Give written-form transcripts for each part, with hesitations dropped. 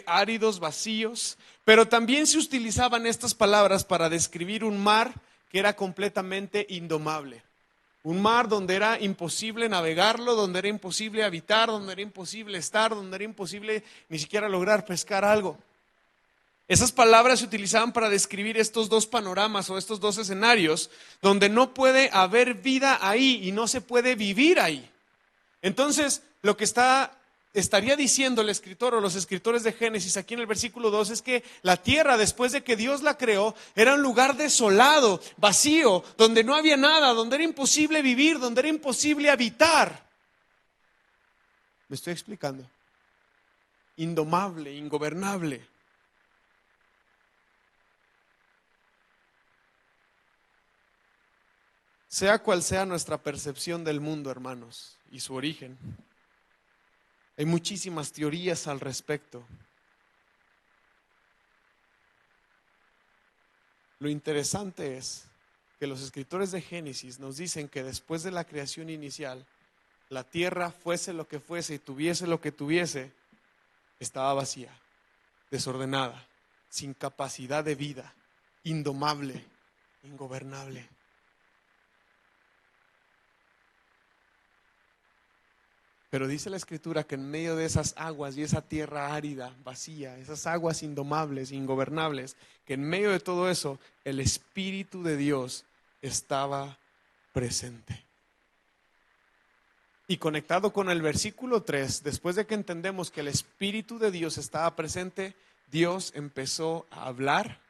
áridos, vacíos, pero también se utilizaban estas palabras para describir un mar que era completamente indomable. Un mar donde era imposible navegarlo, donde era imposible habitar, donde era imposible estar, donde era imposible ni siquiera lograr pescar algo. Esas palabras se utilizaban para describir estos dos panoramas o estos dos escenarios donde no puede haber vida ahí y no se puede vivir ahí. Entonces, lo que estaría diciendo el escritor o los escritores de Génesis aquí en el versículo 2 es que la tierra, después de que Dios la creó, era un lugar desolado, vacío, donde no había nada, donde era imposible vivir, donde era imposible habitar. ¿Me estoy explicando? Indomable, ingobernable. Sea cual sea nuestra percepción del mundo, hermanos, y su origen, hay muchísimas teorías al respecto. Lo interesante es que los escritores de Génesis nos dicen que después de la creación inicial, la tierra, fuese lo que fuese y tuviese lo que tuviese, estaba vacía, desordenada, sin capacidad de vida, indomable, ingobernable. Pero dice la Escritura que en medio de esas aguas y esa tierra árida, vacía, esas aguas indomables, ingobernables, que en medio de todo eso el Espíritu de Dios estaba presente. Y conectado con el versículo 3, después de que entendemos que el Espíritu de Dios estaba presente, Dios empezó a hablar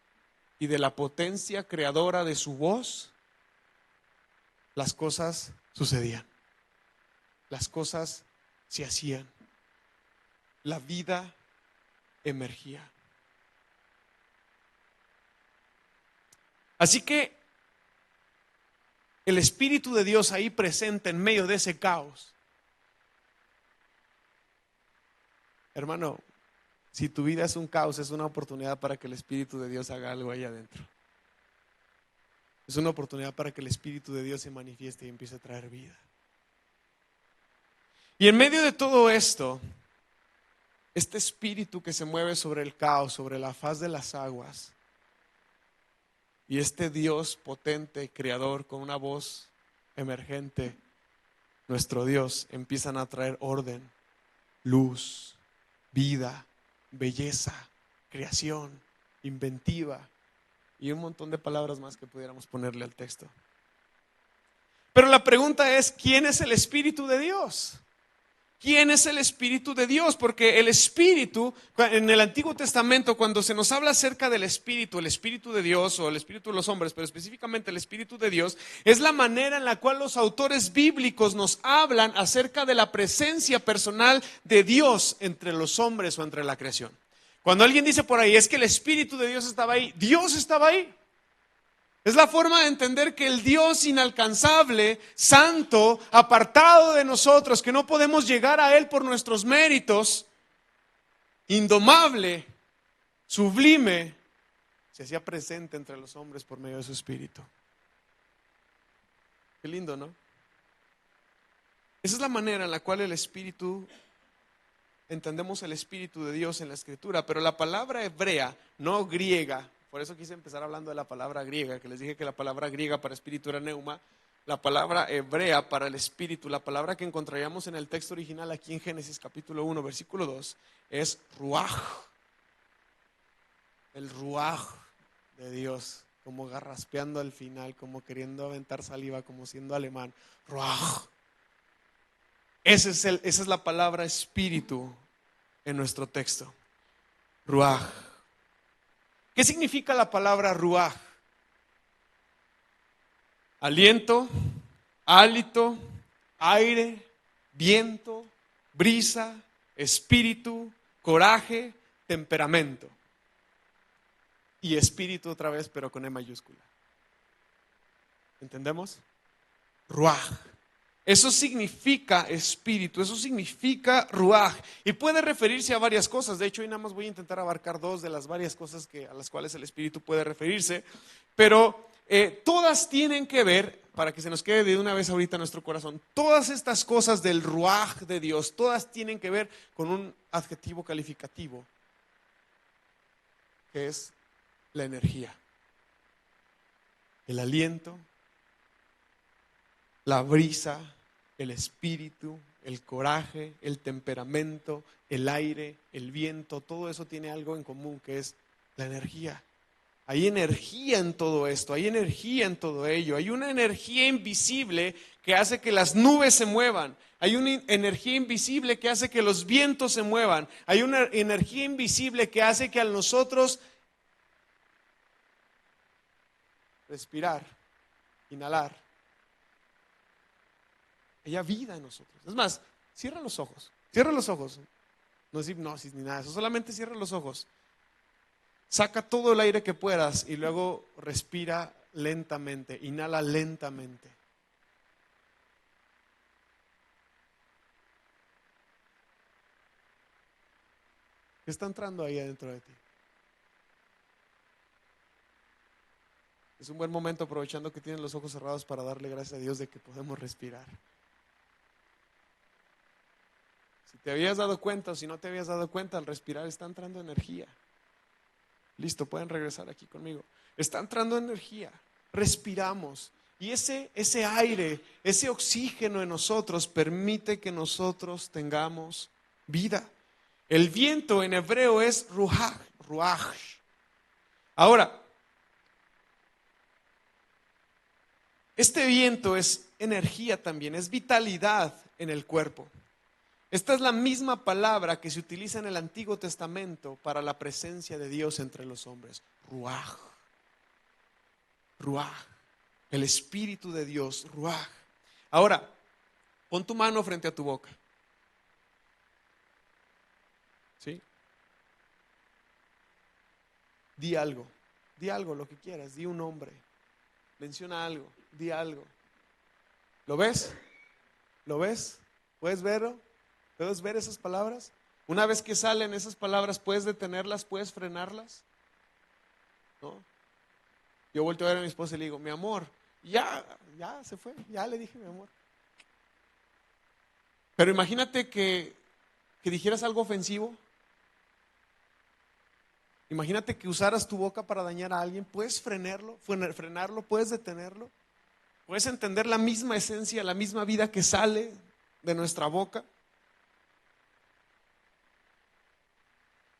y de la potencia creadora de su voz, las cosas sucedían. Las cosas se hacían. La vida emergía. Así que el Espíritu de Dios ahí presente en medio de ese caos. Hermano, si tu vida es un caos, es una oportunidad para que el Espíritu de Dios haga algo ahí adentro. Es una oportunidad para que el Espíritu de Dios se manifieste y empiece a traer vida. Y en medio de todo esto, este espíritu que se mueve sobre el caos, sobre la faz de las aguas, y este Dios potente, creador, con una voz emergente, nuestro Dios, empiezan a traer orden, luz, vida, belleza, creación, inventiva, y un montón de palabras más que pudiéramos ponerle al texto. Pero la pregunta es, ¿quién es el Espíritu de Dios? ¿Quién es el Espíritu de Dios? Porque el Espíritu, en el Antiguo Testamento, cuando se nos habla acerca del Espíritu, el Espíritu de Dios o el Espíritu de los hombres, pero específicamente el Espíritu de Dios, es la manera en la cual los autores bíblicos nos hablan acerca de la presencia personal de Dios entre los hombres o entre la creación. Cuando alguien dice por ahí, es que el Espíritu de Dios estaba ahí, Dios estaba ahí. Es la forma de entender que el Dios inalcanzable, santo, apartado de nosotros, que no podemos llegar a Él por nuestros méritos, indomable, sublime, se hacía presente entre los hombres por medio de su Espíritu. Qué lindo, ¿no? Esa es la manera en la cual el Espíritu, entendemos el Espíritu de Dios en la Escritura, pero la palabra hebrea, no griega. Por eso quise empezar hablando de la palabra griega, que les dije que la palabra griega para espíritu era neuma. La palabra hebrea para el espíritu, la palabra que encontraríamos en el texto original aquí en Génesis capítulo 1, versículo 2, es ruaj. El ruaj de Dios, como garraspeando al final, como queriendo aventar saliva, como siendo alemán. Ruaj. Esa es la palabra espíritu en nuestro texto. Ruaj. ¿Qué significa la palabra ruaj? Aliento, hálito, aire, viento, brisa, espíritu, coraje, temperamento. Y espíritu otra vez, pero con E mayúscula. ¿Entendemos? Ruaj. Eso significa espíritu, eso significa ruaj. Y puede referirse a varias cosas. De hecho, hoy nada más voy a intentar abarcar dos de las varias cosas a las cuales el espíritu puede referirse. Pero todas tienen que ver, para que se nos quede de una vez ahorita en nuestro corazón, todas estas cosas del ruaj de Dios, todas tienen que ver con un adjetivo calificativo que es la energía, el aliento, la brisa, el espíritu, el coraje, el temperamento, el aire, el viento, todo eso tiene algo en común que es la energía. Hay energía en todo esto, hay energía en todo ello, hay una energía invisible que hace que las nubes se muevan, hay una energía invisible que hace que los vientos se muevan, hay una energía invisible que hace que a nosotros respirar, inhalar, haya vida en nosotros. Es más, cierra los ojos. No es hipnosis ni nada de eso, solamente cierra los ojos. Saca todo el aire que puedas y luego respira lentamente, inhala lentamente. ¿Qué está entrando ahí adentro de ti? Es un buen momento, aprovechando que tienes los ojos cerrados, para darle gracias a Dios de que podemos respirar. Si te habías dado cuenta o si no te habías dado cuenta, al respirar está entrando energía. Listo, pueden regresar aquí conmigo. Está entrando energía, respiramos. Y ese aire, ese oxígeno en nosotros permite que nosotros tengamos vida. El viento en hebreo es ruach. Ahora, este viento es energía también, es vitalidad en el cuerpo. Esta es la misma palabra que se utiliza en el Antiguo Testamento para la presencia de Dios entre los hombres. Ruach. El Espíritu de Dios, ruach. Ahora, pon tu mano frente a tu boca. ¿Sí? Di algo, lo que quieras, di un nombre. Menciona algo, di algo. ¿Lo ves? ¿Puedes verlo? ¿Puedes ver esas palabras? Una vez que salen esas palabras, ¿puedes detenerlas? ¿Puedes frenarlas? ¿No? Yo volteo a ver a mi esposa y le digo, mi amor, ya se fue, ya le dije mi amor. Pero imagínate que dijeras algo ofensivo. Imagínate que usaras tu boca para dañar a alguien. ¿Puedes frenarlo? ¿Puedes detenerlo? ¿Puedes entender la misma esencia, la misma vida que sale de nuestra boca?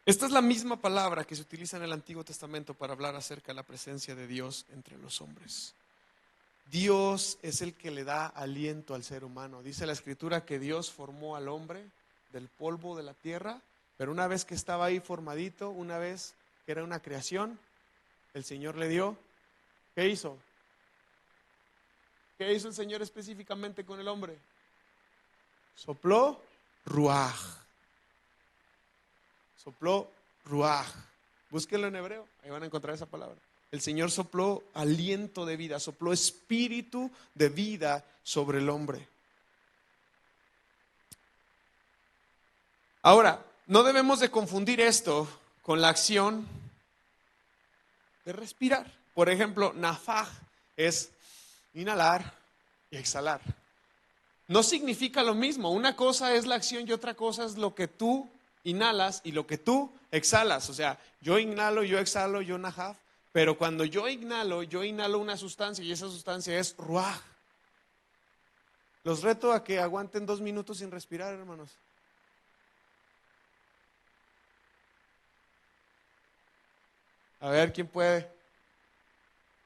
Esta es la misma palabra que se utiliza en el Antiguo Testamento para hablar acerca de la presencia de Dios entre los hombres. Dios es el que le da aliento al ser humano. Dice la Escritura que Dios formó al hombre del polvo de la tierra, pero una vez que estaba ahí formadito, una vez que era una creación, el Señor le dio, ¿qué hizo? ¿Qué hizo el Señor específicamente con el hombre? Sopló ruaj. Búsquenlo en hebreo, ahí van a encontrar esa palabra. El Señor sopló aliento de vida, sopló espíritu de vida sobre el hombre. Ahora, no debemos de confundir esto con la acción de respirar. Por ejemplo, nafaj es inhalar y exhalar. No significa lo mismo. Una cosa es la acción y otra cosa es lo que tú inhalas y lo que tú exhalas. O sea, yo inhalo, yo exhalo, yo nafaj. Pero cuando yo inhalo una sustancia y esa sustancia es ruaj. Los reto a que aguanten 2 minutos sin respirar, hermanos. A ver, ¿quién puede?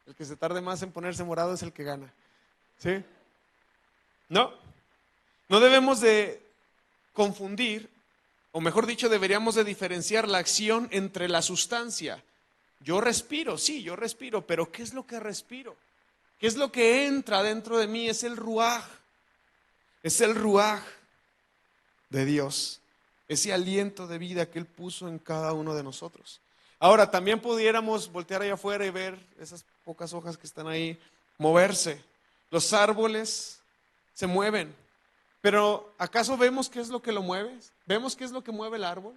El que se tarde más en ponerse morado es el que gana. ¿Sí? No debemos de confundir, o mejor dicho, deberíamos de diferenciar la acción entre la sustancia. Yo respiro, sí, yo respiro, pero ¿qué es lo que respiro? ¿Qué es lo que entra dentro de mí? Es el ruaj de Dios, ese aliento de vida que Él puso en cada uno de nosotros. Ahora, también pudiéramos voltear allá afuera y ver esas pocas hojas que están ahí, moverse. Los árboles se mueven, pero ¿acaso vemos qué es lo que lo mueve? ¿Vemos qué es lo que mueve el árbol?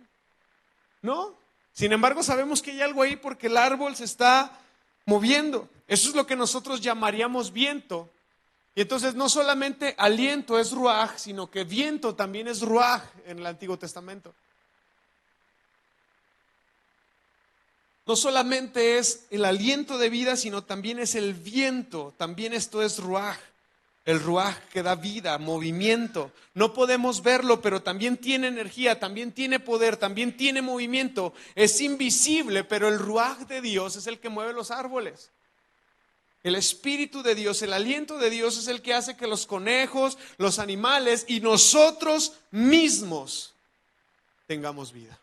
No. Sin embargo, sabemos que hay algo ahí porque el árbol se está moviendo. Eso es lo que nosotros llamaríamos viento. Y entonces no solamente aliento es ruaj, sino que viento también es ruaj en el Antiguo Testamento. No solamente es el aliento de vida, sino también es el viento. También esto es ruaj. El ruaj que da vida, movimiento. No podemos verlo, pero también tiene energía, también tiene poder, también tiene movimiento. Es invisible, pero el ruaj de Dios es el que mueve los árboles. El Espíritu de Dios, el aliento de Dios es el que hace que los conejos, los animales y nosotros mismos tengamos vida.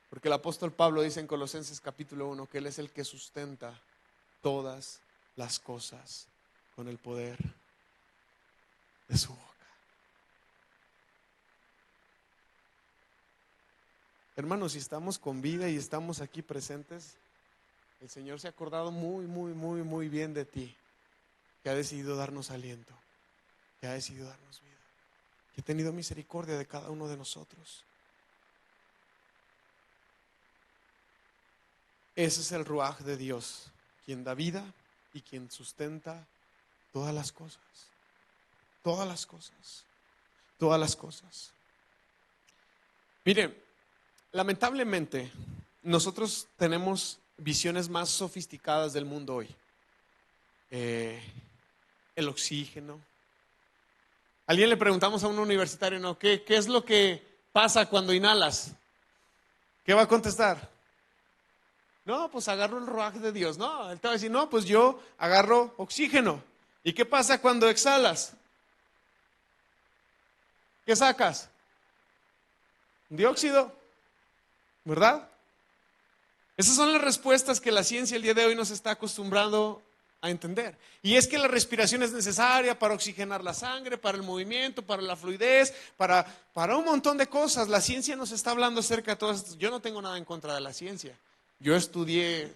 Porque el apóstol Pablo dice en Colosenses capítulo 1 que Él es el que sustenta todas las cosas con el poder de su boca. Hermanos, si estamos con vida y estamos aquí presentes, el Señor se ha acordado muy bien de ti, que ha decidido darnos aliento, que ha decidido darnos vida, que ha tenido misericordia de cada uno de nosotros. Ese es el ruaj de Dios, quien da vida y quien sustenta todas las cosas. Todas las cosas. Todas las cosas. Mire, lamentablemente, nosotros tenemos visiones más sofisticadas del mundo hoy. El oxígeno. A alguien le preguntamos a un universitario, ¿no? ¿Qué es lo que pasa cuando inhalas? ¿Qué va a contestar? No, pues agarro el ruaj de Dios. No, él te va a decir, no, pues yo agarro oxígeno. ¿Y qué pasa cuando exhalas? ¿Qué sacas? Dióxido, ¿verdad? Esas son las respuestas que la ciencia el día de hoy nos está acostumbrando a entender. Y es que la respiración es necesaria para oxigenar la sangre, para el movimiento, para la fluidez, para un montón de cosas. La ciencia nos está hablando acerca de todo esto. Yo no tengo nada en contra de la ciencia. Yo estudié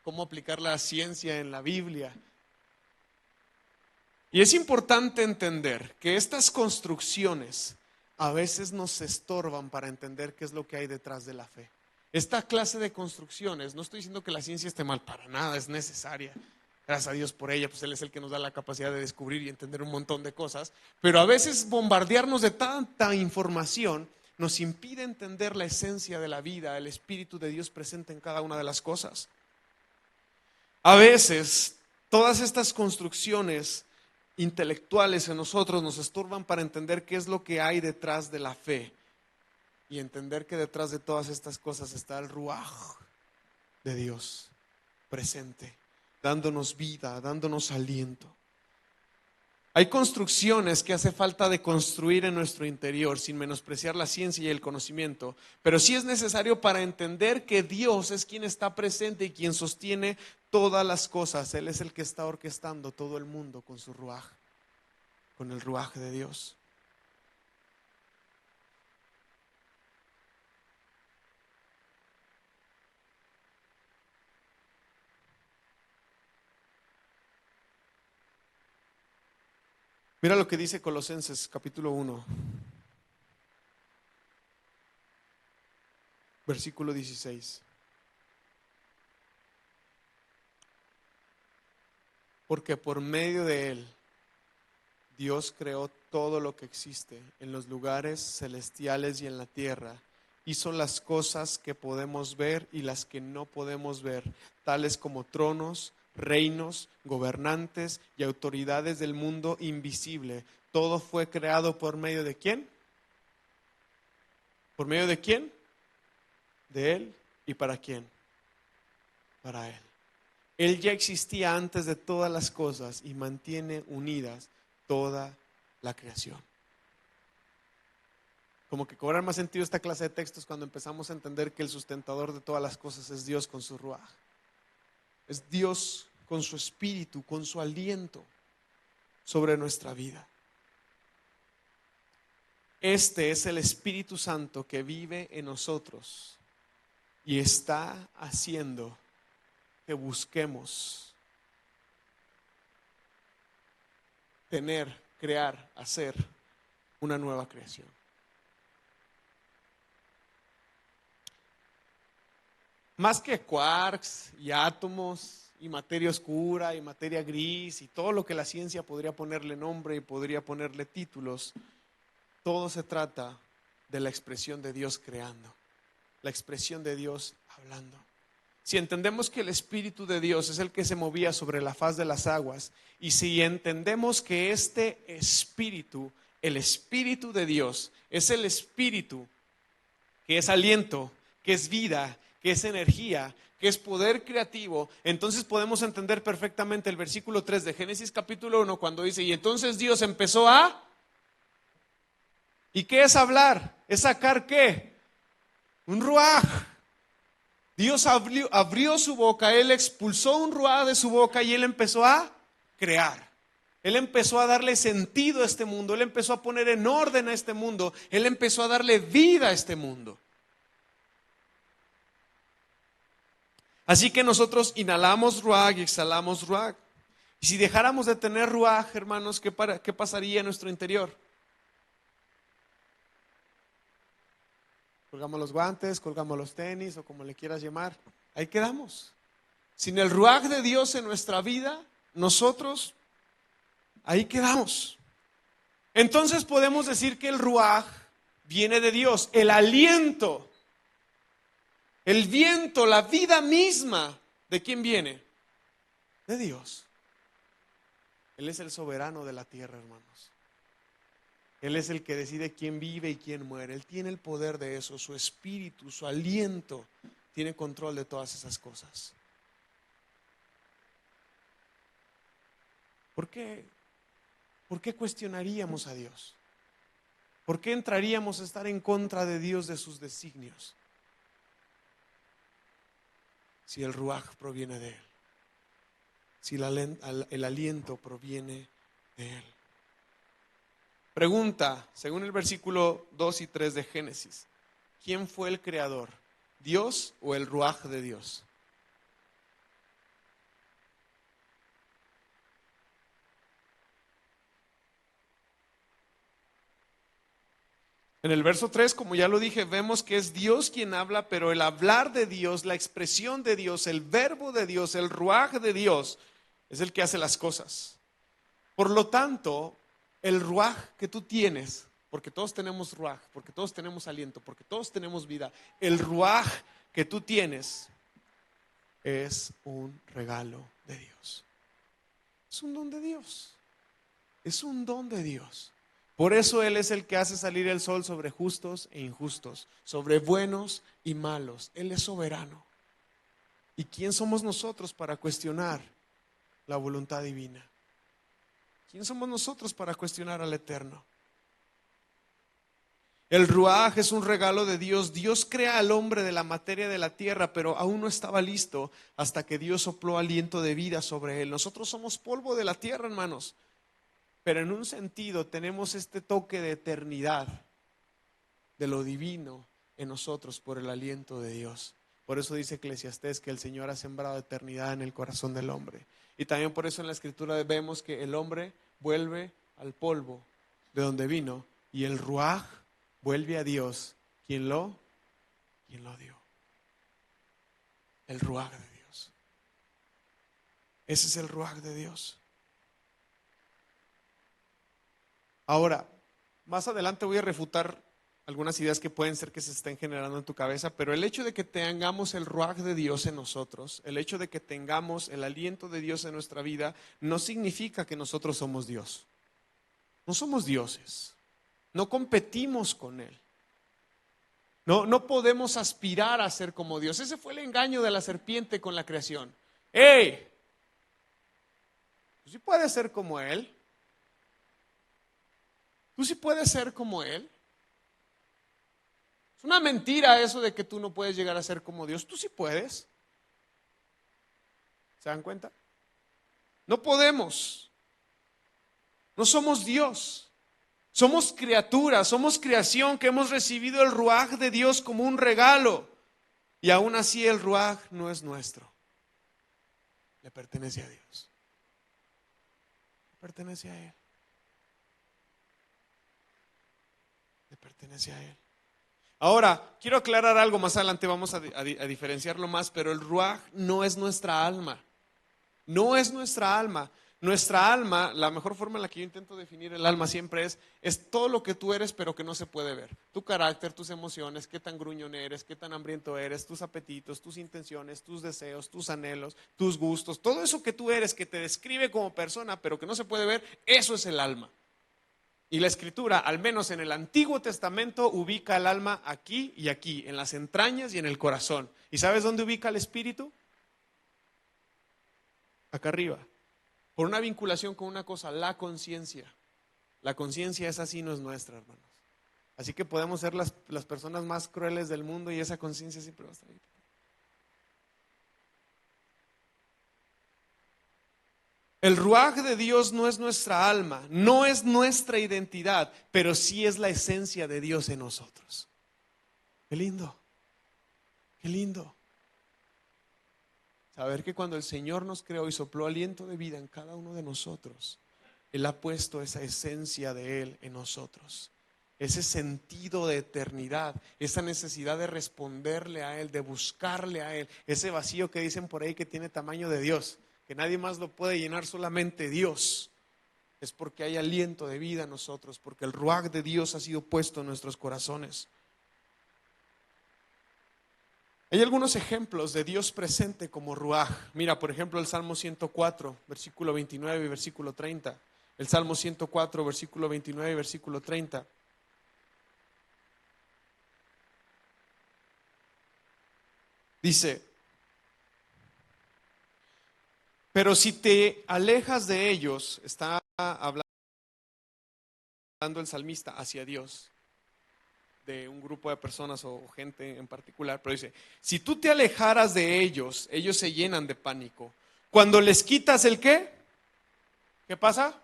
cómo aplicar la ciencia en la Biblia. Y es importante entender que estas construcciones a veces nos estorban para entender qué es lo que hay detrás de la fe. Esta clase de construcciones, no estoy diciendo que la ciencia esté mal, para nada, es necesaria. Gracias a Dios por ella, pues Él es el que nos da la capacidad de descubrir y entender un montón de cosas. Pero a veces bombardearnos de tanta información nos impide entender la esencia de la vida, el Espíritu de Dios presente en cada una de las cosas. A veces, todas estas construcciones intelectuales en nosotros nos estorban para entender qué es lo que hay detrás de la fe y entender que detrás de todas estas cosas está el ruaj de Dios presente, dándonos vida, dándonos aliento. Hay construcciones que hace falta de construir en nuestro interior sin menospreciar la ciencia y el conocimiento, pero sí es necesario para entender que Dios es quien está presente y quien sostiene todas las cosas. Él es el que está orquestando todo el mundo con su ruaj, con el ruaj de Dios. Mira lo que dice Colosenses capítulo 1, versículo 16. Porque por medio de Él, Dios creó todo lo que existe en los lugares celestiales y en la tierra. Hizo las cosas que podemos ver y las que no podemos ver, tales como tronos, reinos, gobernantes y autoridades del mundo invisible. Todo fue creado por medio de ¿quién? ¿Por medio de quién? De Él. ¿Y para quién? Para Él. Él ya existía antes de todas las cosas y mantiene unidas toda la creación. Como que cobra más sentido esta clase de textos cuando empezamos a entender que el sustentador de todas las cosas es Dios con su ruaj. Es Dios con su espíritu, con su aliento sobre nuestra vida. Este es el Espíritu Santo que vive en nosotros y está haciendo que busquemos tener, crear, hacer una nueva creación. Más que quarks y átomos y materia oscura y materia gris y todo lo que la ciencia podría ponerle nombre y podría ponerle títulos, todo se trata de la expresión de Dios creando. la expresión de Dios hablando. Si entendemos que el Espíritu de Dios es el que se movía sobre la faz de las aguas, y si entendemos que este Espíritu, el Espíritu de Dios, es el Espíritu que es aliento, que es vida, que es energía, que es poder creativo, entonces podemos entender perfectamente el versículo 3 de Génesis capítulo 1 cuando dice, y entonces Dios empezó a... ¿Y qué es hablar? ¿Es sacar qué? Un ruaj. Dios abrió su boca, Él expulsó un ruaj de su boca y Él empezó a crear. Él empezó a darle sentido a este mundo, Él empezó a poner en orden a este mundo, Él empezó a darle vida a este mundo. Así que nosotros inhalamos ruaj y exhalamos ruaj. Y si dejáramos de tener ruaj, hermanos, ¿qué pasaría en nuestro interior? Colgamos los guantes, colgamos los tenis o como le quieras llamar. Ahí quedamos. Sin el ruaj de Dios en nuestra vida, nosotros ahí quedamos. Entonces podemos decir que el ruaj viene de Dios. El aliento, el viento, la vida misma, ¿de quién viene? De Dios. Él es el soberano de la tierra, hermanos. Él es el que decide quién vive y quién muere. Él tiene el poder de eso. Su espíritu, su aliento tiene control de todas esas cosas. ¿Por qué cuestionaríamos a Dios? ¿Por qué entraríamos a estar en contra de Dios, de sus designios? Si el ruaj proviene de Él. Si el aliento proviene de Él. Pregunta, según el versículo 2 y 3 de Génesis, ¿quién fue el creador? ¿Dios o el ruaj de Dios? En el verso 3, como ya lo dije, vemos que es Dios quien habla, pero el hablar de Dios, la expresión de Dios, el verbo de Dios, el ruaj de Dios, es el que hace las cosas. Por lo tanto, el ruaj que tú tienes, porque todos tenemos ruaj, porque todos tenemos aliento, porque todos tenemos vida, el ruaj que tú tienes es un regalo de Dios. Es un don de Dios. Es un don de Dios. Por eso Él es el que hace salir el sol sobre justos e injustos, sobre buenos y malos. Él es soberano. ¿Y quién somos nosotros para cuestionar la voluntad divina? ¿Quién somos nosotros para cuestionar al Eterno? El ruaj es un regalo de Dios. Dios crea al hombre de la materia de la tierra, pero aún no estaba listo hasta que Dios sopló aliento de vida sobre él. Nosotros somos polvo de la tierra, hermanos, pero en un sentido tenemos este toque de eternidad, de lo divino en nosotros por el aliento de Dios. Por eso dice Eclesiastés que el Señor ha sembrado eternidad en el corazón del hombre. Y también por eso en la Escritura vemos que el hombre vuelve al polvo de donde vino y el ruaj vuelve a Dios, quien lo dio. El ruaj de Dios. Ese es el ruaj de Dios. Ahora, más adelante voy a refutar algunas ideas que pueden ser que se estén generando en tu cabeza, pero el hecho de que tengamos el ruaj de Dios en nosotros, el hecho de que tengamos el aliento de Dios en nuestra vida, no significa que nosotros somos Dios. No somos dioses. No competimos con Él. No podemos aspirar a ser como Dios. Ese fue el engaño de la serpiente con la creación. ¡Ey! Tú sí puedes ser como Él. Tú sí puedes ser como Él. Es una mentira eso de que tú no puedes llegar a ser como Dios. Tú sí puedes. ¿Se dan cuenta? No podemos. No somos Dios. Somos criaturas, somos creación que hemos recibido el ruaj de Dios como un regalo. Y aún así el ruaj no es nuestro. Le pertenece a Dios. Le pertenece a Él. Le pertenece a Él. Ahora, quiero aclarar algo, más adelante vamos a diferenciarlo más, pero el ruaj no es nuestra alma. No es nuestra alma. Nuestra alma, la mejor forma en la que yo intento definir el alma siempre es todo lo que tú eres, pero que no se puede ver. Tu carácter, tus emociones, qué tan gruñón eres, qué tan hambriento eres, tus apetitos, tus intenciones, tus deseos, tus anhelos, tus gustos, todo eso que tú eres, que te describe como persona, pero que no se puede ver, eso es el alma. Y la Escritura, al menos en el Antiguo Testamento, ubica el alma aquí y aquí, en las entrañas y en el corazón. ¿Y sabes dónde ubica el espíritu? Acá arriba. Por una vinculación con una cosa, la conciencia. La conciencia esa sí no es nuestra, hermanos. Así que podemos ser las personas más crueles del mundo y esa conciencia siempre va a estar ahí. El ruaj de Dios no es nuestra alma, no es nuestra identidad, pero sí es la esencia de Dios en nosotros. Qué lindo, qué lindo. Saber que cuando el Señor nos creó y sopló aliento de vida en cada uno de nosotros, Él ha puesto esa esencia de Él en nosotros. Ese sentido de eternidad, esa necesidad de responderle a Él, de buscarle a Él, ese vacío que dicen por ahí que tiene tamaño de Dios, que nadie más lo puede llenar, solamente Dios. Es porque hay aliento de vida en nosotros, porque el ruaj de Dios ha sido puesto en nuestros corazones. Hay algunos ejemplos de Dios presente como ruaj. Mira, por ejemplo, el Salmo 104, versículo 29 y versículo 30. El Salmo 104, versículo 29 y versículo 30. Dice: pero si te alejas de ellos, está hablando el salmista hacia Dios, de un grupo de personas o gente en particular, pero dice: si tú te alejaras de ellos, ellos se llenan de pánico. Cuando les quitas el ¿qué? ¿Qué pasa?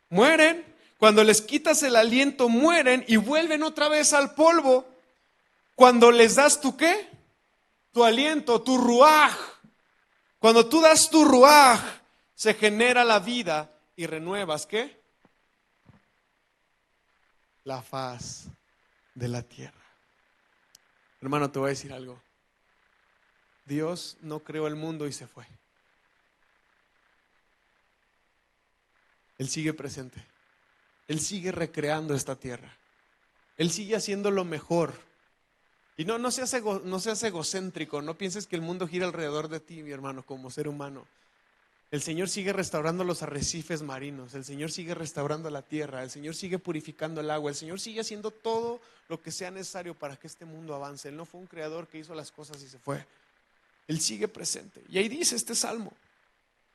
Mueren. Cuando les quitas el aliento, mueren y vuelven otra vez al polvo. Cuando les das tu ¿qué? Tu aliento, tu ruaj. Cuando tú das tu ruaj, se genera la vida y renuevas ¿qué? La faz de la tierra. Hermano, te voy a decir algo. Dios no creó el mundo y se fue. Él sigue presente. Él sigue recreando esta tierra. Él sigue haciendo lo mejor. Y no seas egocéntrico. No pienses que el mundo gira alrededor de ti, mi hermano, como ser humano. El Señor sigue restaurando los arrecifes marinos. El Señor sigue restaurando la tierra. El Señor sigue purificando el agua. El Señor sigue haciendo todo lo que sea necesario para que este mundo avance. Él no fue un creador que hizo las cosas y se fue. Él sigue presente. Y ahí dice este salmo.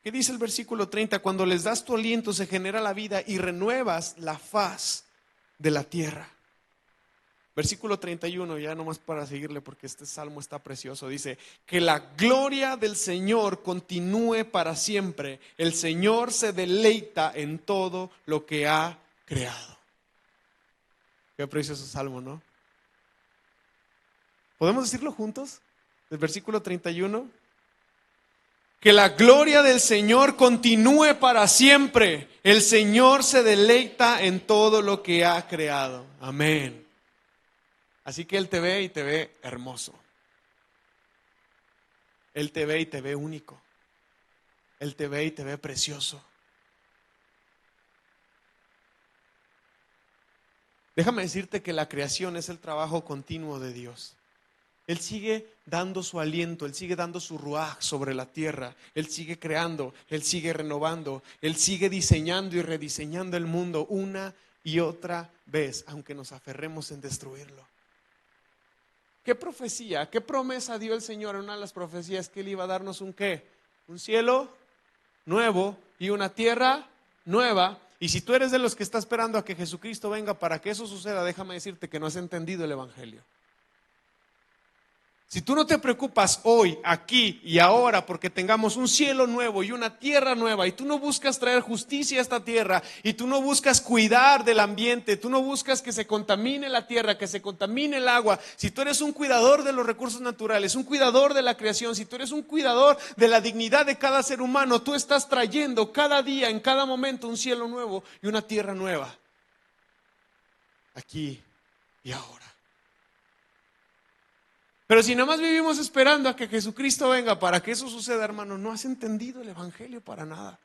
¿Qué dice el versículo 30? Cuando les das tu aliento se genera la vida y renuevas la faz de la tierra. Versículo 31, ya nomás para seguirle porque este salmo está precioso. Dice: que la gloria del Señor continúe para siempre. El Señor se deleita en todo lo que ha creado. Qué precioso salmo, ¿no? ¿Podemos decirlo juntos? El versículo 31. Que la gloria del Señor continúe para siempre. El Señor se deleita en todo lo que ha creado. Amén. Así que Él te ve y te ve hermoso. Él te ve y te ve único. Él te ve y te ve precioso. Déjame decirte que la creación es el trabajo continuo de Dios. Él sigue dando su aliento, Él sigue dando su ruaj sobre la tierra. Él sigue creando, Él sigue renovando, Él sigue diseñando y rediseñando el mundo una y otra vez, aunque nos aferremos en destruirlo. ¿Qué profecía, qué promesa dio el Señor en una de las profecías? Que Él iba a darnos un ¿qué? Un cielo nuevo y una tierra nueva. Y si tú eres de los que está esperando a que Jesucristo venga para que eso suceda, déjame decirte que no has entendido el Evangelio. Si tú no te preocupas hoy, aquí y ahora porque tengamos un cielo nuevo y una tierra nueva, y tú no buscas traer justicia a esta tierra, y tú no buscas cuidar del ambiente, tú no buscas que se contamine la tierra, que se contamine el agua, si tú eres un cuidador de los recursos naturales, un cuidador de la creación, si tú eres un cuidador de la dignidad de cada ser humano, tú estás trayendo cada día, en cada momento, un cielo nuevo y una tierra nueva. Aquí y ahora. Pero si nada más vivimos esperando a que Jesucristo venga para que eso suceda, hermano, no has entendido el Evangelio para nada.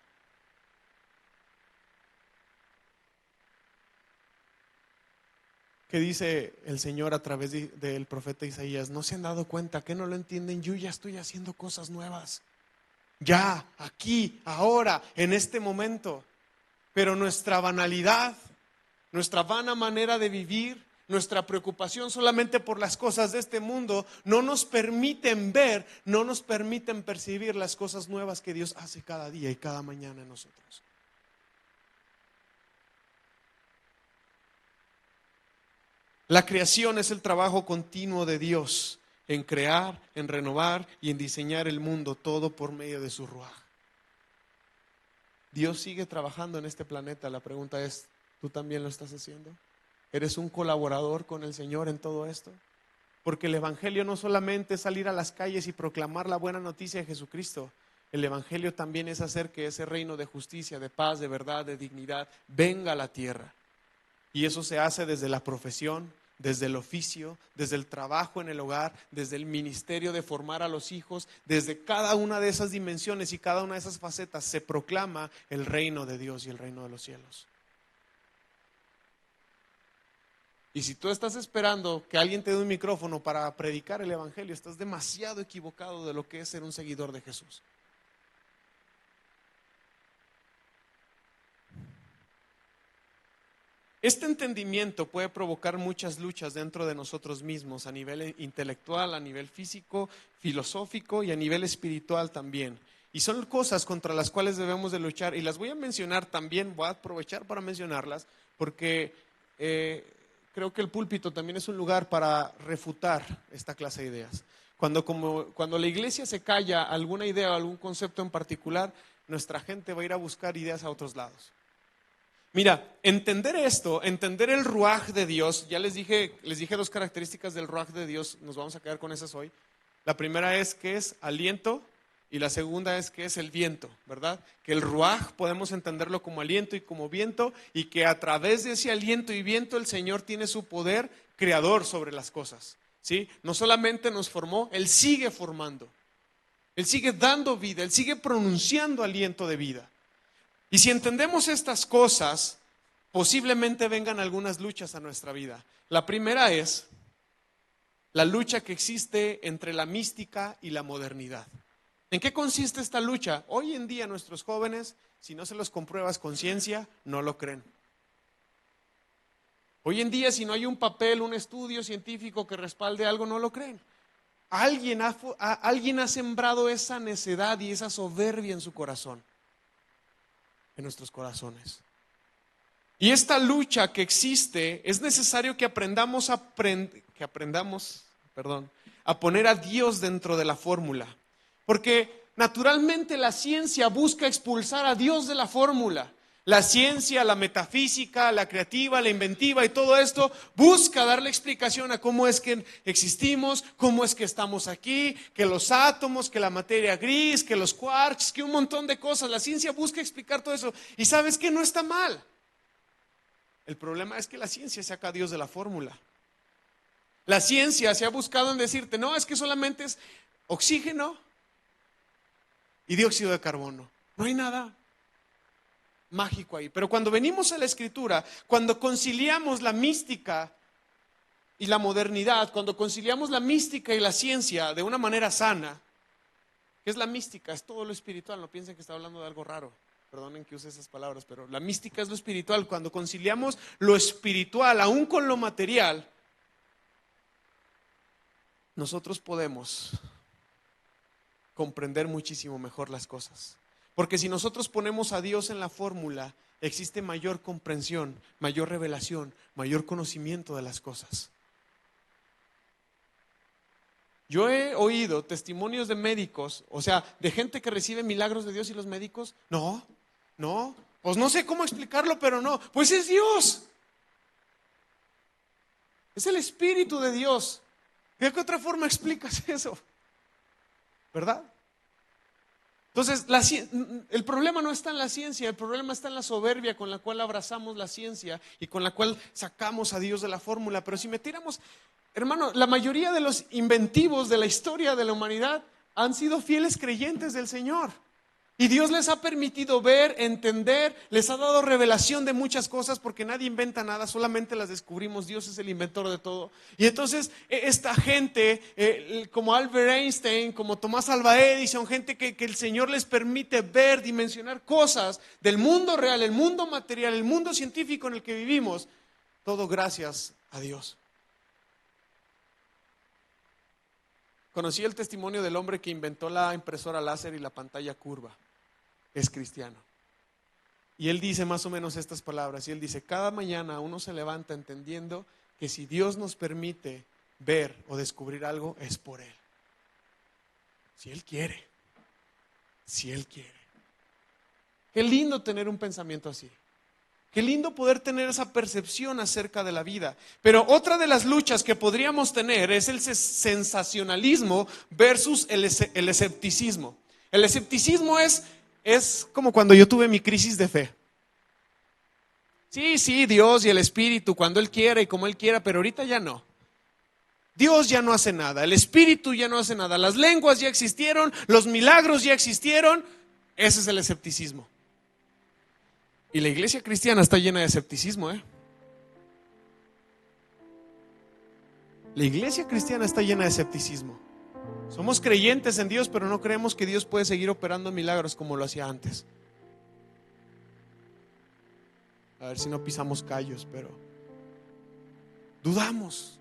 que dice el Señor a través del profeta Isaías: ¿no se han dado cuenta? ¿Que no lo entienden? Yo ya estoy haciendo cosas nuevas. Ya, aquí, ahora, en este momento. Pero nuestra banalidad, nuestra vana manera de vivir, nuestra preocupación solamente por las cosas de este mundo no nos permiten ver, no nos permiten percibir las cosas nuevas que Dios hace cada día y cada mañana en nosotros. La creación es el trabajo continuo de Dios en crear, en renovar y en diseñar el mundo, todo por medio de su Ruaj. Dios sigue trabajando en este planeta. La pregunta es, ¿tú también lo estás haciendo? ¿Eres un colaborador con el Señor en todo esto? Porque el Evangelio no solamente es salir a las calles y proclamar la buena noticia de Jesucristo. El Evangelio también es hacer que ese reino de justicia, de paz, de verdad, de dignidad venga a la tierra. Y eso se hace desde la profesión, desde el oficio, desde el trabajo en el hogar, desde el ministerio de formar a los hijos. Desde cada una de esas dimensiones y cada una de esas facetas se proclama el reino de Dios y el reino de los cielos. Y si tú estás esperando que alguien te dé un micrófono para predicar el Evangelio, estás demasiado equivocado de lo que es ser un seguidor de Jesús. Este entendimiento puede provocar muchas luchas dentro de nosotros mismos, a nivel intelectual, a nivel físico, filosófico y a nivel espiritual también. Y son cosas contra las cuales debemos de luchar, y las voy a mencionar también, voy a aprovechar para mencionarlas, porque creo que el púlpito también es un lugar para refutar esta clase de ideas. Cuando la iglesia se calla alguna idea o algún concepto en particular, nuestra gente va a ir a buscar ideas a otros lados. Mira, entender esto, entender el ruaj de Dios, ya les dije 2 características del ruaj de Dios, nos vamos a quedar con esas hoy. La primera es que es aliento y la segunda es que es el viento, ¿verdad? Que el ruaj podemos entenderlo como aliento y como viento, y que a través de ese aliento y viento el Señor tiene su poder creador sobre las cosas, ¿sí? No solamente nos formó, Él sigue formando, Él sigue dando vida, Él sigue pronunciando aliento de vida. Y si entendemos estas cosas, posiblemente vengan algunas luchas a nuestra vida. La primera es la lucha que existe entre la mística y la modernidad. ¿En qué consiste esta lucha? Hoy en día nuestros jóvenes, si no se los compruebas con ciencia, no lo creen. Hoy en día, si no hay un papel, un estudio científico que respalde algo, no lo creen. Alguien ha sembrado esa necedad y esa soberbia en su corazón, en nuestros corazones. Y esta lucha que existe, es necesario que aprendamos a poner a Dios dentro de la fórmula. Porque naturalmente la ciencia busca expulsar a Dios de la fórmula. La ciencia, la metafísica, la creativa, la inventiva y todo esto busca darle explicación a cómo es que existimos, cómo es que estamos aquí, que los átomos, que la materia gris, que los quarks, que un montón de cosas. La ciencia busca explicar todo eso. Y sabes que no está mal. El problema es que la ciencia saca a Dios de la fórmula. La ciencia se ha buscado en decirte, no, es que solamente es oxígeno y dióxido de carbono. No hay nada mágico ahí. Pero cuando venimos a la Escritura, cuando conciliamos la mística y la modernidad, cuando conciliamos la mística y la ciencia de una manera sana, ¿qué es la mística? Es todo lo espiritual. No piensen que está hablando de algo raro. Perdonen que use esas palabras, pero la mística es lo espiritual. Cuando conciliamos lo espiritual aún con lo material, nosotros podemos comprender muchísimo mejor las cosas. Porque si nosotros ponemos a Dios en la fórmula, existe mayor comprensión, mayor revelación, mayor conocimiento de las cosas. Yo he oído testimonios de médicos, o sea, de gente que recibe milagros de Dios, y los médicos, no, pues no sé cómo explicarlo, pero no, pues es Dios. Es el Espíritu de Dios. ¿De qué otra forma explicas eso? ¿Verdad? Entonces, el problema no está en la ciencia, el problema está en la soberbia con la cual abrazamos la ciencia y con la cual sacamos a Dios de la fórmula. Pero si metiéramos, hermano, la mayoría de los inventivos de la historia de la humanidad han sido fieles creyentes del Señor. Y Dios les ha permitido ver, entender, les ha dado revelación de muchas cosas porque nadie inventa nada, solamente las descubrimos. Dios es el inventor de todo. Y entonces esta gente, como Albert Einstein, como Tomás Alva Edison, gente que el Señor les permite ver, dimensionar cosas del mundo real, el mundo material, el mundo científico en el que vivimos, todo gracias a Dios. Conocí el testimonio del hombre que inventó la impresora láser y la pantalla curva. Es cristiano. Y él dice más o menos estas palabras. Y él dice: cada mañana uno se levanta entendiendo que si Dios nos permite ver o descubrir algo, es por Él. Si Él quiere. Si Él quiere. Qué lindo tener un pensamiento así. Qué lindo poder tener esa percepción acerca de la vida. Pero otra de las luchas que podríamos tener es el sensacionalismo versus el escepticismo. El escepticismo es como cuando yo tuve mi crisis de fe. Sí, Dios y el Espíritu, cuando Él quiera y como Él quiera, pero ahorita ya no. Dios ya no hace nada, el Espíritu ya no hace nada, las lenguas ya existieron, los milagros ya existieron. Ese es el escepticismo. Y la iglesia cristiana está llena de escepticismo, La iglesia cristiana está llena de escepticismo. Somos creyentes en Dios, pero no creemos que Dios puede seguir operando milagros como lo hacía antes. A ver si no pisamos callos, pero dudamos.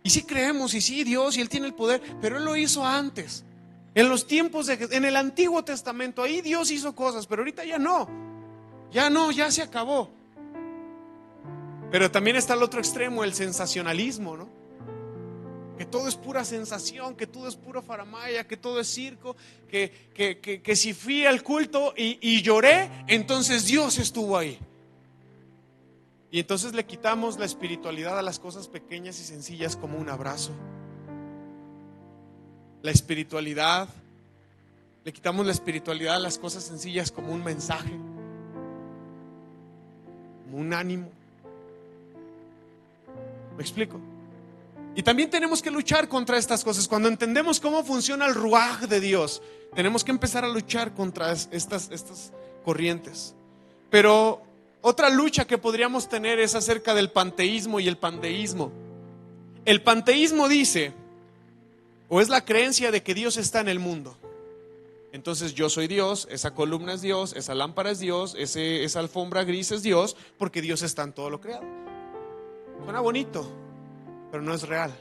Y sí creemos, y sí Dios, y Él tiene el poder, pero Él lo hizo antes. En los tiempos en el Antiguo Testamento, ahí Dios hizo cosas, pero ahorita ya no. Ya se acabó. Pero también está el otro extremo, el sensacionalismo, ¿no? Que todo es pura sensación, que todo es puro faramaya, que todo es circo, que si fui al culto y lloré, entonces Dios estuvo ahí. Y entonces le quitamos la espiritualidad a las cosas pequeñas y sencillas como un abrazo. La espiritualidad, le quitamos la espiritualidad a las cosas sencillas como un mensaje, como un ánimo. ¿Me explico? Y también tenemos que luchar contra estas cosas. Cuando entendemos cómo funciona el ruaj de Dios, tenemos que empezar a luchar contra estas corrientes. Pero otra lucha que podríamos tener es acerca del panteísmo y el pandeísmo. El panteísmo dice, o es la creencia de que Dios está en el mundo. Entonces yo soy Dios, esa columna es Dios, esa lámpara es Dios, esa alfombra gris es Dios, porque Dios está en todo lo creado. Suena bonito, pero no es real.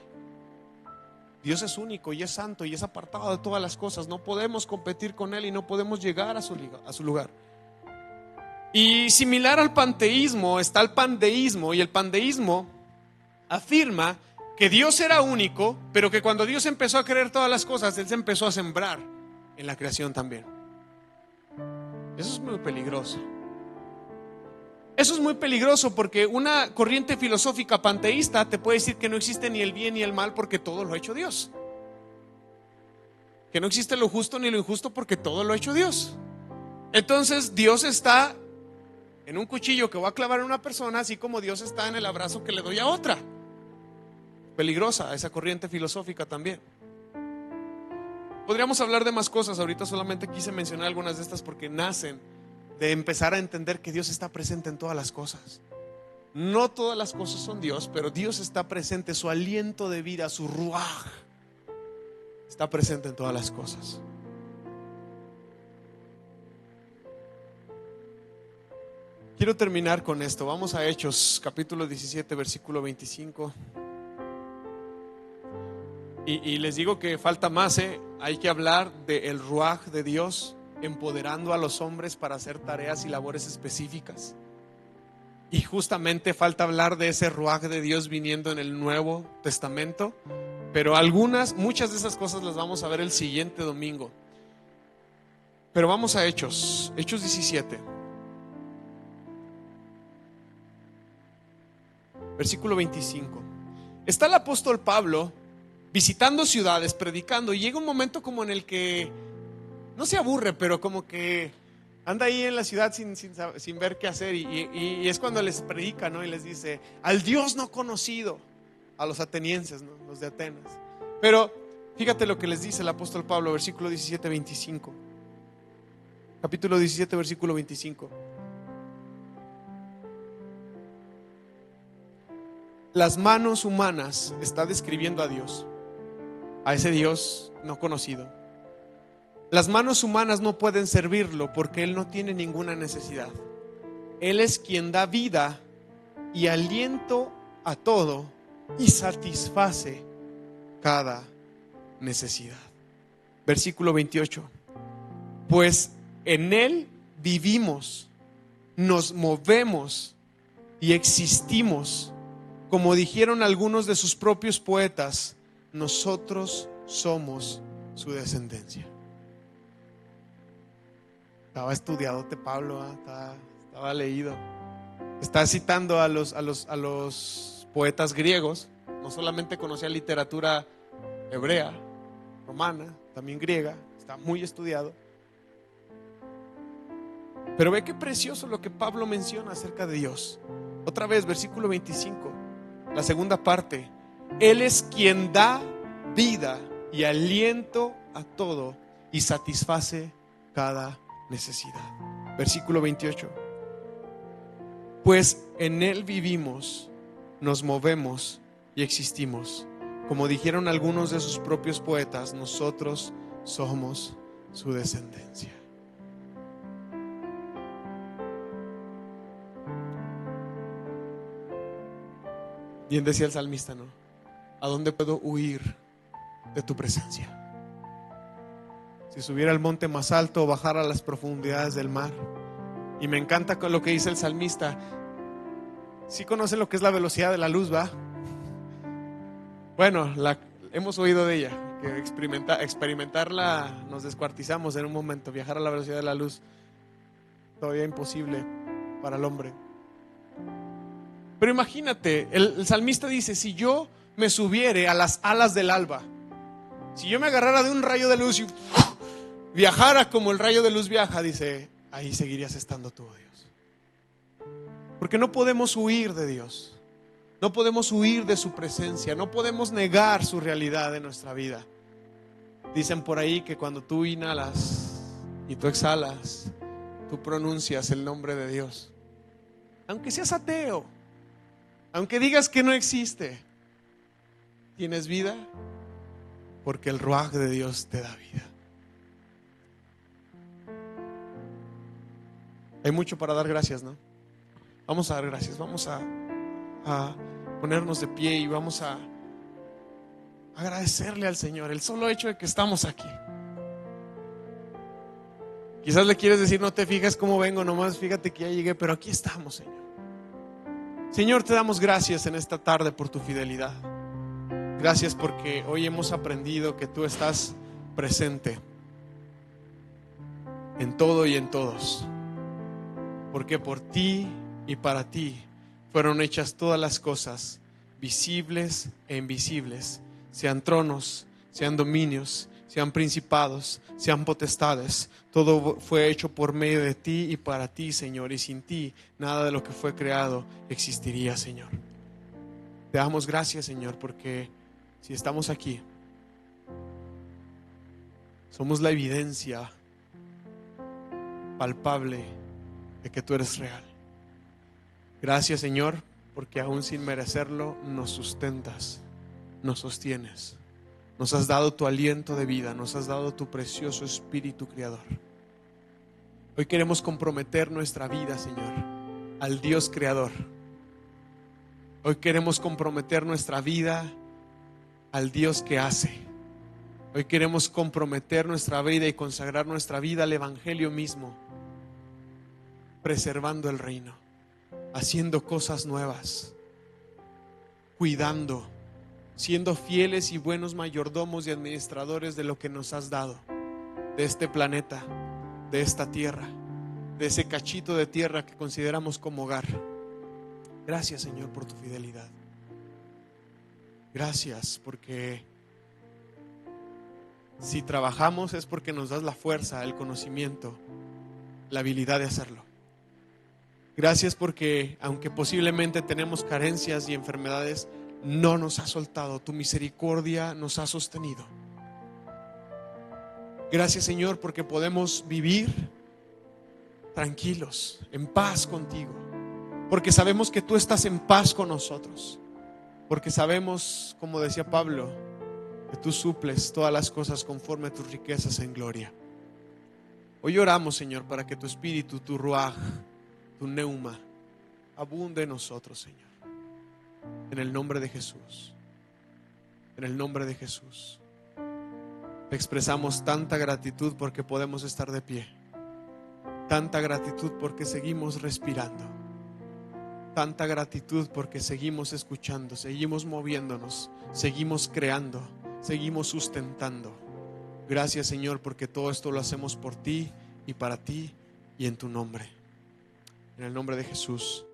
Dios es único y es santo y es apartado de todas las cosas. No podemos competir con Él y no podemos llegar a su lugar. Y similar al panteísmo está el pandeísmo. Y el pandeísmo afirma que Dios era único, pero que cuando Dios empezó a crear todas las cosas, Él se empezó a sembrar en la creación también. Eso es muy peligroso. Eso es muy peligroso porque una corriente filosófica panteísta te puede decir que no existe ni el bien ni el mal porque todo lo ha hecho Dios. Que no existe lo justo ni lo injusto porque todo lo ha hecho Dios. Entonces Dios está en un cuchillo que va a clavar a una persona, así como Dios está en el abrazo que le doy a otra. Peligrosa esa corriente filosófica también. Podríamos hablar de más cosas, ahorita solamente quise mencionar algunas de estas porque nacen de empezar a entender que Dios está presente en todas las cosas. No todas las cosas son Dios, pero Dios está presente, su aliento de vida, su ruaj, está presente en todas las cosas. Quiero terminar con esto. Vamos a Hechos, capítulo 17, versículo 25. Y les digo que falta más, hay que hablar del ruaj de Dios empoderando a los hombres para hacer tareas y labores específicas. Y justamente falta hablar de ese ruaj de Dios viniendo en el Nuevo Testamento. Pero muchas de esas cosas las vamos a ver el siguiente domingo. Pero vamos a Hechos 17. Versículo 25. Está el apóstol Pablo visitando ciudades, predicando, y llega un momento como en el que no se aburre, pero como que anda ahí en la ciudad sin ver qué hacer, y es cuando les predica, ¿no? Y les dice, al Dios no conocido, a los atenienses, ¿no? Los de Atenas. Pero fíjate lo que les dice el apóstol Pablo, versículo 17, 25. capítulo 17, versículo 25. Las manos humanas, está describiendo a Dios, a ese Dios no conocido. Las manos humanas no pueden servirlo porque Él no tiene ninguna necesidad. Él es quien da vida y aliento a todo y satisface cada necesidad. Versículo 28. Pues en Él vivimos, nos movemos y existimos. Como dijeron algunos de sus propios poetas, nosotros somos su descendencia. Estaba estudiadote Pablo, estaba leído. Está citando a los poetas griegos. No solamente conocía literatura hebrea, romana, también griega. Está muy estudiado. Pero ve qué precioso lo que Pablo menciona acerca de Dios. Otra vez, versículo 25, la segunda parte. Él es quien da vida y aliento a todo y satisface cada necesidad. Versículo 28. Pues en Él vivimos, nos movemos y existimos. Como dijeron algunos de sus propios poetas, nosotros somos su descendencia. Bien decía el salmista, ¿no? ¿A dónde puedo huir de tu presencia? Si subiera al monte más alto o bajara a las profundidades del mar. Y me encanta lo que dice el salmista. ¿Sí conocen lo que es la velocidad de la luz, va? Bueno, hemos oído de ella, que experimentarla nos descuartizamos en un momento. Viajar a la velocidad de la luz, todavía imposible para el hombre. Pero imagínate, el salmista dice, si yo me subiere a las alas del alba, si yo me agarrara de un rayo de luz y viajara como el rayo de luz viaja, dice, ahí seguirías estando tú, Dios. Porque no podemos huir de Dios, no podemos huir de su presencia, no podemos negar su realidad en nuestra vida. Dicen por ahí que cuando tú inhalas y tú exhalas, tú pronuncias el nombre de Dios. Aunque seas ateo, aunque digas que no existe, tienes vida porque el ruaj de Dios te da vida. Hay mucho para dar gracias, ¿no? Vamos a dar gracias, vamos a ponernos de pie y vamos a agradecerle al Señor el solo hecho de que estamos aquí. Quizás le quieres decir, no te fijas cómo vengo, nomás fíjate que ya llegué, pero aquí estamos, Señor. Señor, te damos gracias en esta tarde por tu fidelidad. Gracias porque hoy hemos aprendido que tú estás presente en todo y en todos. Porque por ti y para ti fueron hechas todas las cosas, visibles e invisibles, sean tronos, sean dominios, sean principados, sean potestades. Todo fue hecho por medio de ti y para ti, Señor, y sin ti nada de lo que fue creado existiría, Señor. Te damos gracias, Señor, porque si estamos aquí, somos la evidencia palpable de que tú eres real. Gracias, Señor, porque aún sin merecerlo nos sustentas, nos sostienes. Nos has dado tu aliento de vida, nos has dado tu precioso Espíritu Creador. Hoy queremos comprometer nuestra vida, Señor, al Dios Creador. Hoy queremos comprometer nuestra vida al Dios que hace. Hoy queremos comprometer nuestra vida y consagrar nuestra vida al Evangelio mismo, preservando el reino, haciendo cosas nuevas, cuidando, siendo fieles y buenos mayordomos y administradores de lo que nos has dado, de este planeta, de esta tierra, de ese cachito de tierra que consideramos como hogar. Gracias, Señor, por tu fidelidad. Gracias porque si trabajamos es porque nos das la fuerza, el conocimiento, la habilidad de hacerlo. Gracias porque aunque posiblemente tenemos carencias y enfermedades, no nos has soltado, tu misericordia nos ha sostenido. Gracias, Señor, porque podemos vivir tranquilos, en paz contigo, porque sabemos que tú estás en paz con nosotros, porque sabemos, como decía Pablo, que tú suples todas las cosas conforme a tus riquezas en gloria. Hoy oramos, Señor, para que tu espíritu, tu ruaj, tu neuma abunde en nosotros, Señor. En el nombre de Jesús. En el nombre de Jesús. Te expresamos tanta gratitud porque podemos estar de pie. Tanta gratitud porque seguimos respirando. Tanta gratitud porque seguimos escuchando, seguimos moviéndonos, seguimos creando, seguimos sustentando. Gracias, Señor, porque todo esto lo hacemos por ti y para ti y en tu nombre. En el nombre de Jesús.